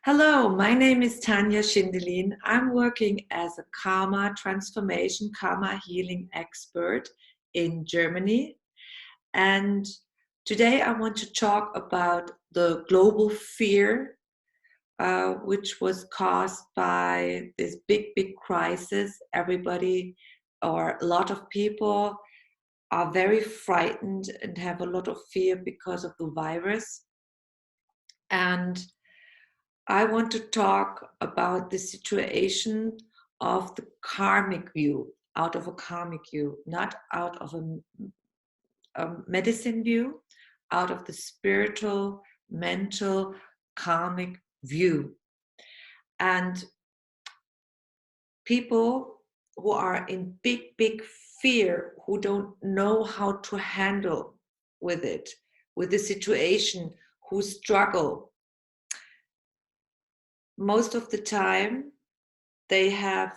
Hello, my name is Tanya Schindelin. I'm working as a karma transformation, karma healing expert in Germany. And today I want to talk about the global fear, which was caused by this big crisis. Everybody, or a lot of people, are very frightened and have a lot of fear because of the virus. And I want to talk about the situation of the karmic view, out of a karmic view, not out of a medicine view, out of the spiritual, mental, karmic view. And people who are in big fear, who don't know how to handle with it, with the situation, who struggle, most of the time they have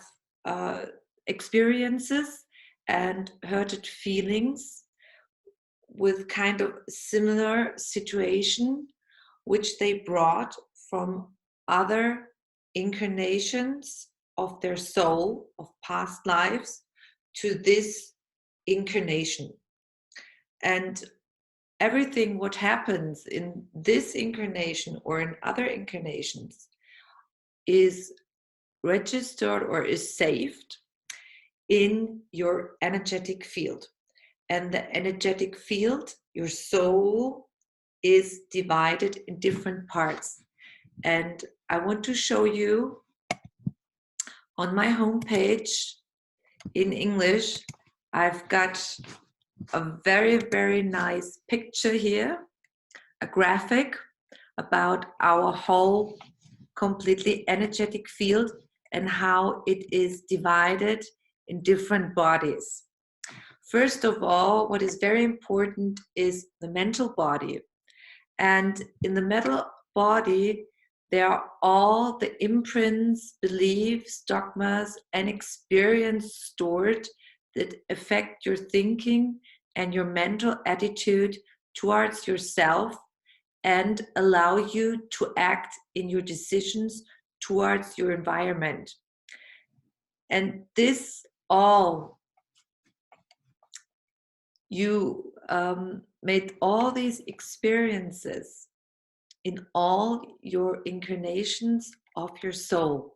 experiences and hurted feelings with kind of similar situation which they brought from other incarnations of their soul, of past lives, to this incarnation. And everything what happens in this incarnation or in other incarnations is registered or is saved in your energetic field. And the energetic field, your soul, is divided in different parts. And I want to show you on my homepage in English. I've got a very nice picture here, a graphic about our whole completely energetic field and how it is divided in different bodies. First of all, what is very important is the mental body. And in the mental body, there are all the imprints, beliefs, dogmas, and experience stored that affect your thinking and your mental attitude towards yourself and allow you to act in your decisions towards your environment. And this all, you made all these experiences in all your incarnations of your soul.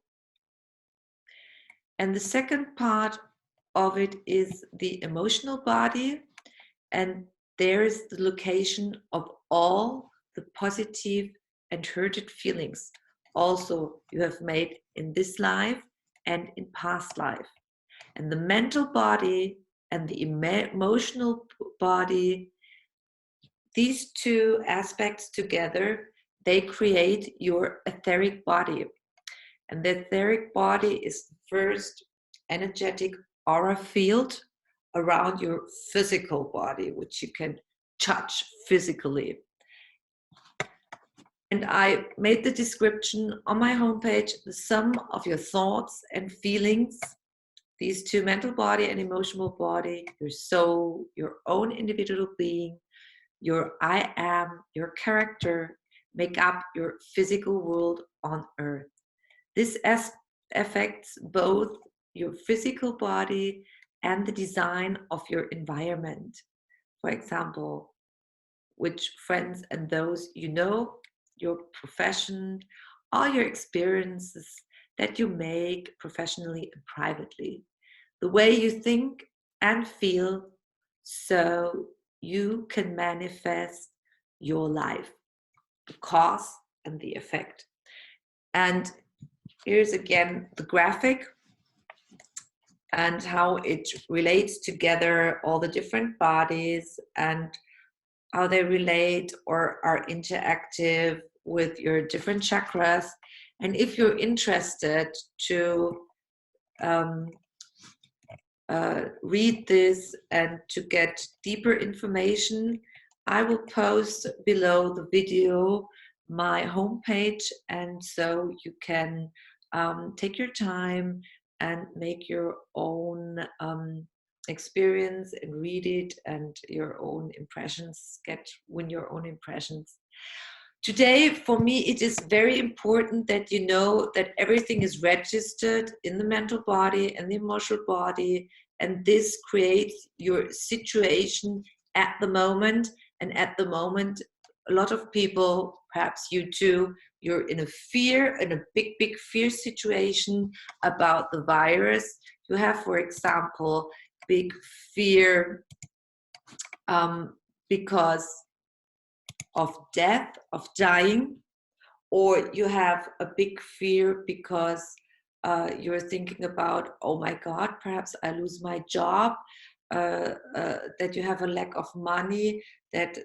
And the second part of it is the emotional body, and there is the location of all the positive and hurted feelings also you have made in this life and in past life. And the mental body and the emotional body, these two aspects together, they create your etheric body. And the etheric body is the first energetic aura field around your physical body, which you can touch physically. And I made the description on my homepage, the sum of your thoughts and feelings, these two, mental body and emotional body, your soul, your own individual being, your I am, your character, make up your physical world on earth. This affects both your physical body and the design of your environment. For example, which friends and those you know, your profession, all your experiences that you make professionally and privately, the way you think and feel, so you can manifest your life, the cause and the effect. And here's again the graphic and how it relates together, all the different bodies and how they relate or are interactive with your different chakras. And if you're interested to read this and to get deeper information, I will post below the video my homepage, and so you can take your time and make your own experience and read it, and your own impressions, win your own impressions. Today, for me, it is very important that you know that everything is registered in the mental body and the emotional body, and this creates your situation at the moment. And at the moment, a lot of people, perhaps you too, you're in a fear, in a big, big fear situation about the virus. You have, for example, big fear because of death, of dying, or you have a big fear because you're thinking about, oh my God, perhaps I lose my job, that you have a lack of money, that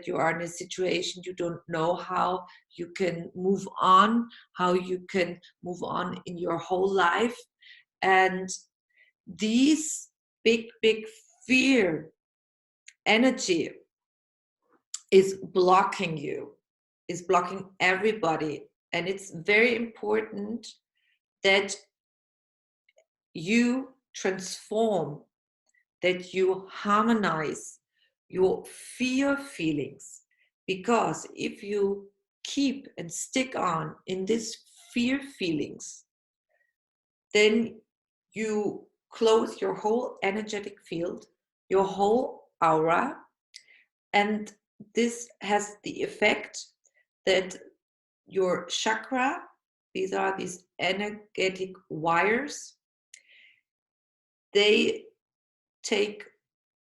you are in a situation you don't know how you can move on, how you can move on in your whole life. And these big, big fear energy is blocking you, is blocking everybody. And it's very important that you transform, that you harmonize your fear feelings. Because if you keep and stick on in these fear feelings, then you close your whole energetic field, your whole aura, and this has the effect that your chakra, these are these energetic wires, they take,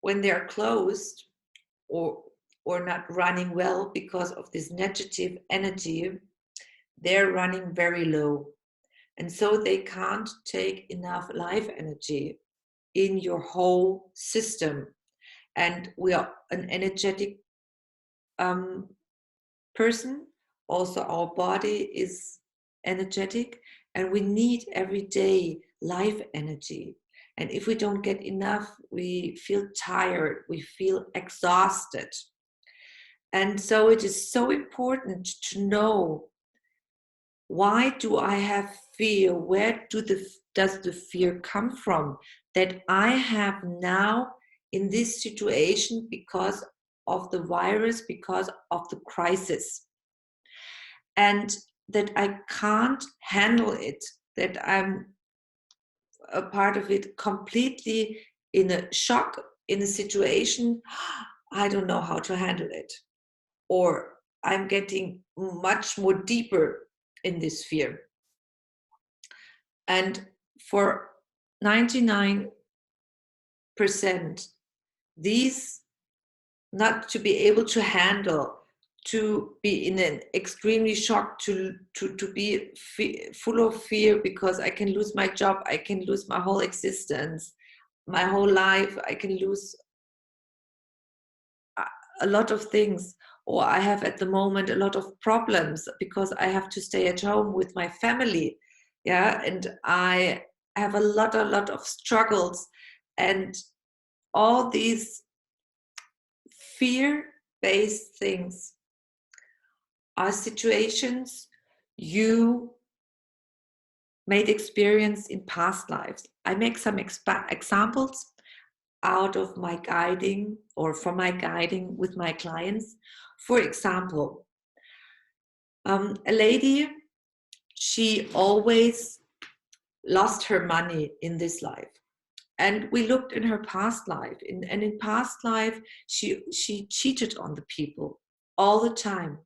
when they're closed or not running well because of this negative energy, they're running very low. And so they can't take enough life energy in your whole system. And we are an energetic person. Also, our body is energetic, and we need every day life energy. And if we don't get enough, we feel tired, we feel exhausted. And so it is so important to know, why do I have fear? Where does the fear come from that I have now in this situation because of the virus, because of the crisis? And that I can't handle it, that I'm a part of it completely in a shock, in a situation, I don't know how to handle it. Or I'm getting much more deeper in this fear. And for 99%, these not to be able to handle, to be in an extremely shock, to be full of fear because I can lose my job, I can lose my whole existence, my whole life, I can lose a lot of things, or I have at the moment a lot of problems because I have to stay at home with my family, yeah, and I have a lot of struggles, and all these fear-based things are situations you made experience in past lives. I make some examples out of my guiding, or from my guiding with my clients. For example, a lady, she always lost her money in this life. And we looked in her past life, and in past life, she cheated on the people all the time.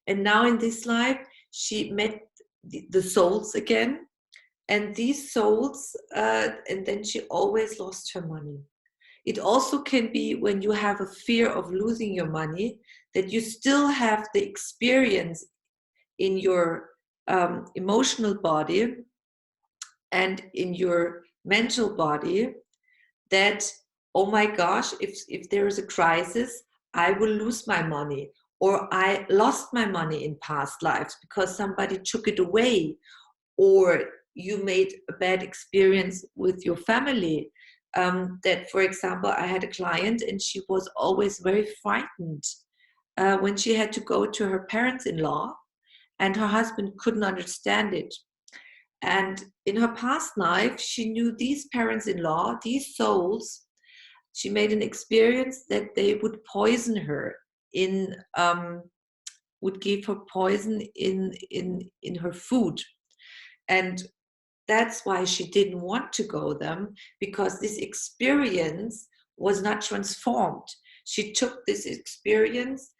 And now in this life, she met the souls again, and these souls, and then she always lost her money. It also can be when you have a fear of losing your money, that you still have the experience in your emotional body and in your mental body that, oh my gosh, if there is a crisis, I will lose my money, or I lost my money in past lives because somebody took it away, or you made a bad experience with your family. That, for example, I had a client and she was always very frightened when she had to go to her parents-in-law, and her husband couldn't understand it. And in her past life, she knew these parents-in-law, these souls. She made an experience that they would poison her in would give her poison in her food. And that's why she didn't want to go them, because this experience was not transformed. She took this experience,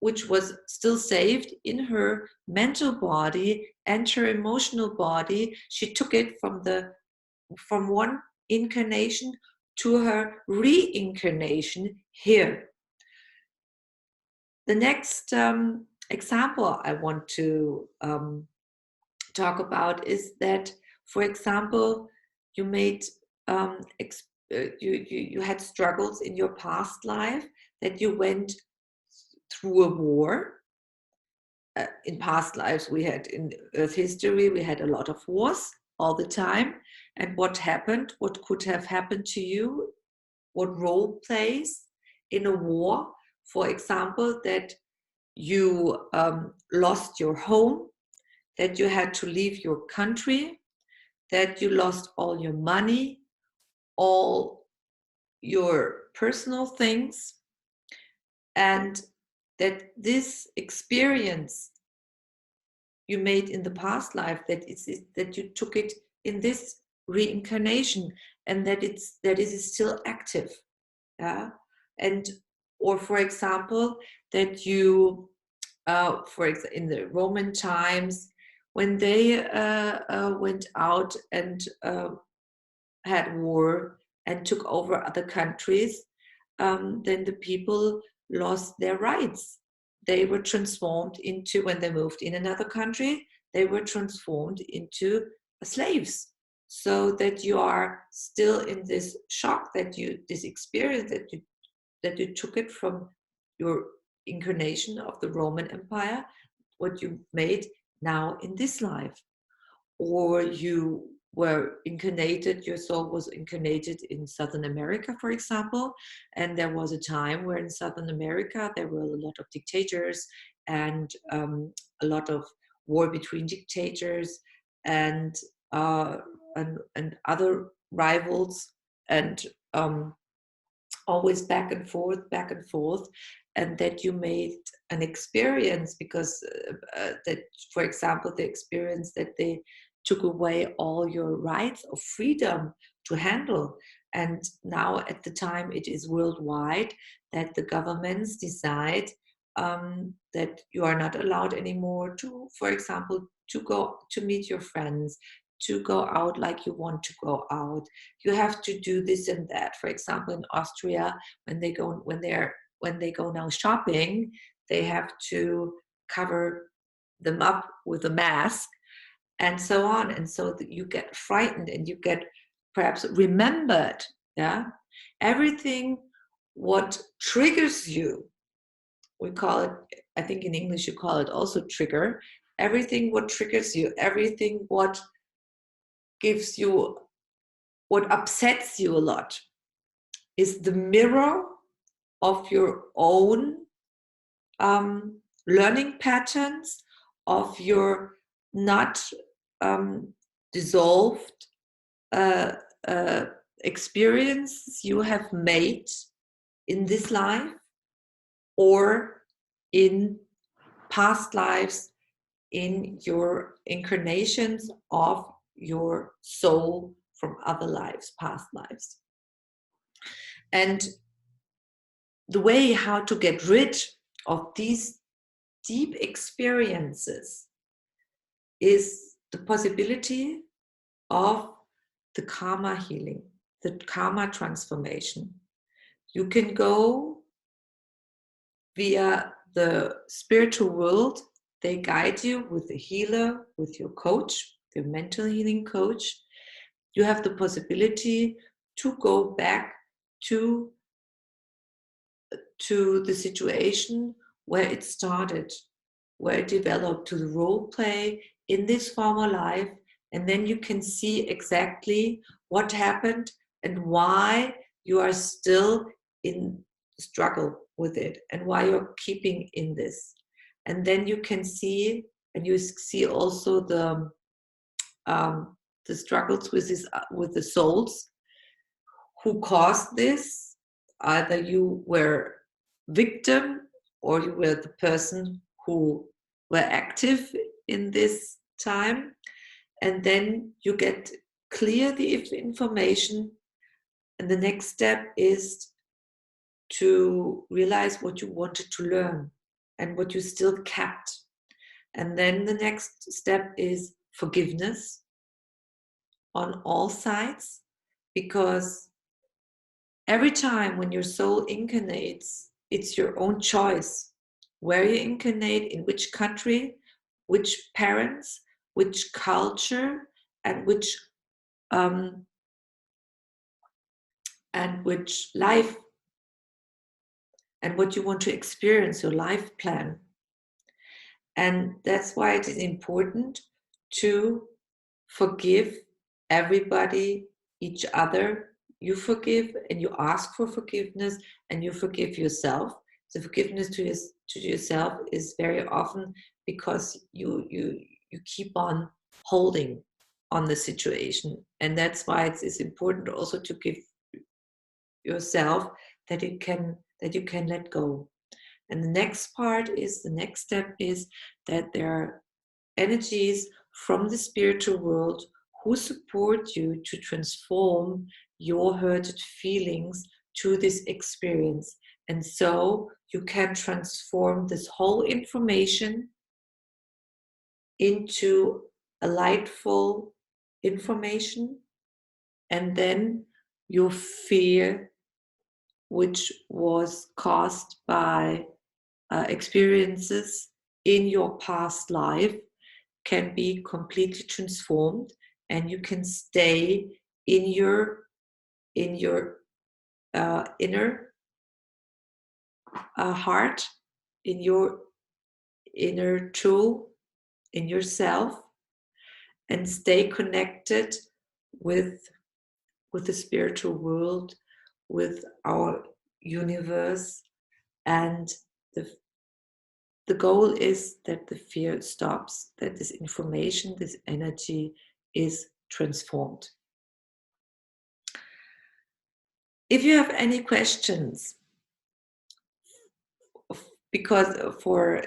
which was still saved in her mental body and her emotional body. She took it from one incarnation to her reincarnation here. The next example I want to talk about is that, for example, you made you had struggles in your past life, that you went through a war. In past lives, we had, in Earth history, we had a lot of wars all the time. And what happened, what could have happened to you, what role plays in a war? For example, that you lost your home, that you had to leave your country, that you lost all your money, all your personal things, and that this experience you made in the past life, that you took it in this reincarnation, and that it is still active. Yeah. And, or for example, that you in the Roman times, when they went out and had war and took over other countries, then the people lost their rights. They were transformed into, when they moved in another country, they were transformed into slaves. So that you are still in this shock, this experience, that you took it from your incarnation of the Roman Empire, what you made now in this life. Or you were incarnated, your soul was incarnated in Southern America, for example, and there was a time where in Southern America there were a lot of dictators, and a lot of war between dictators and other rivals, and always back and forth, and that you made an experience, because that, for example, the experience that they took away all your rights of freedom to handle. And now at the time it is worldwide that the governments decide that you are not allowed anymore to, for example, to go to meet your friends, to go out like you want to go out. You have to do this and that. For example, in Austria, when they go now shopping, they have to cover them up with a mask, and so on. And so that you get frightened, and you get perhaps remembered. Yeah, everything what triggers you, we call it, I think in English you call it also trigger. Everything what triggers you, everything what gives you, what upsets you a lot, is the mirror of your own learning patterns, of your not dissolved experiences you have made in this life or in past lives, in your incarnations of your soul from other lives, past lives. And the way how to get rid of these deep experiences is the possibility of the karma healing, the karma transformation. You can go via the spiritual world. They guide you with a healer, with your coach, your mental healing coach. You have the possibility to go back to the situation where it started, where it developed, to the role play in this former life, and then you can see exactly what happened and why you are still in struggle with it, and why you're keeping in this. And then you can see, and you see also the struggles with the souls who caused this. Either you were victim, or you were the person who were active in this time, and then you get clear the information, and the next step is to realize what you wanted to learn and what you still kept. And then the next step is forgiveness on all sides, because every time when your soul incarnates, it's your own choice where you incarnate, in which country, which parents, which culture, and which life, and what you want to experience, your life plan. And that's why it is important to forgive everybody, each other. You forgive and you ask for forgiveness, and you forgive yourself. The forgiveness to yourself is very often because you keep on holding on the situation, and that's why it's important also to give yourself that you can let go. And the next step is that there are energies from the spiritual world who support you to transform your hurted feelings to this experience. And so you can transform this whole information into a lightful information, and then your fear, which was caused by experiences in your past life, can be completely transformed, and you can stay in your inner heart, in your inner tool, in yourself, and stay connected with the spiritual world, with our universe. And the goal is that the fear stops, that this information, this energy is transformed. If you have any questions, because for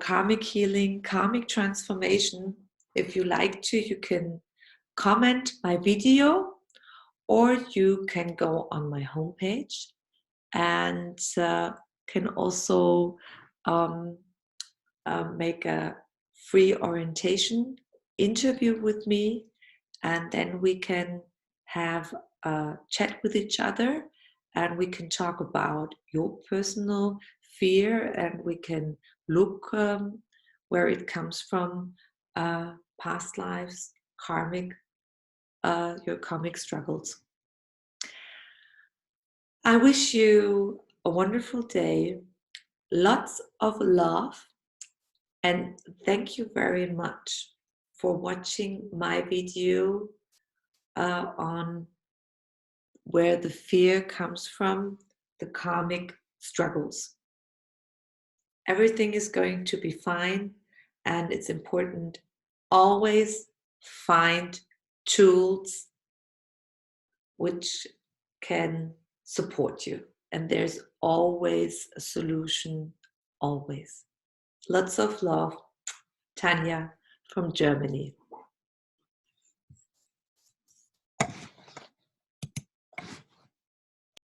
karmic healing, karmic transformation, if you like to, you can comment my video, or you can go on my homepage and can also make a free orientation interview with me, and then we can have a chat with each other, and we can talk about your personal fear, and we can look where it comes from, past lives, karmic, your karmic struggles. I wish you a wonderful day, lots of love, and thank you very much for watching my video on where the fear comes from, the karmic struggles. Everything is going to be fine, and it's important always find tools which can support you, and there's always a solution, always. Lots of love, Tanya from Germany.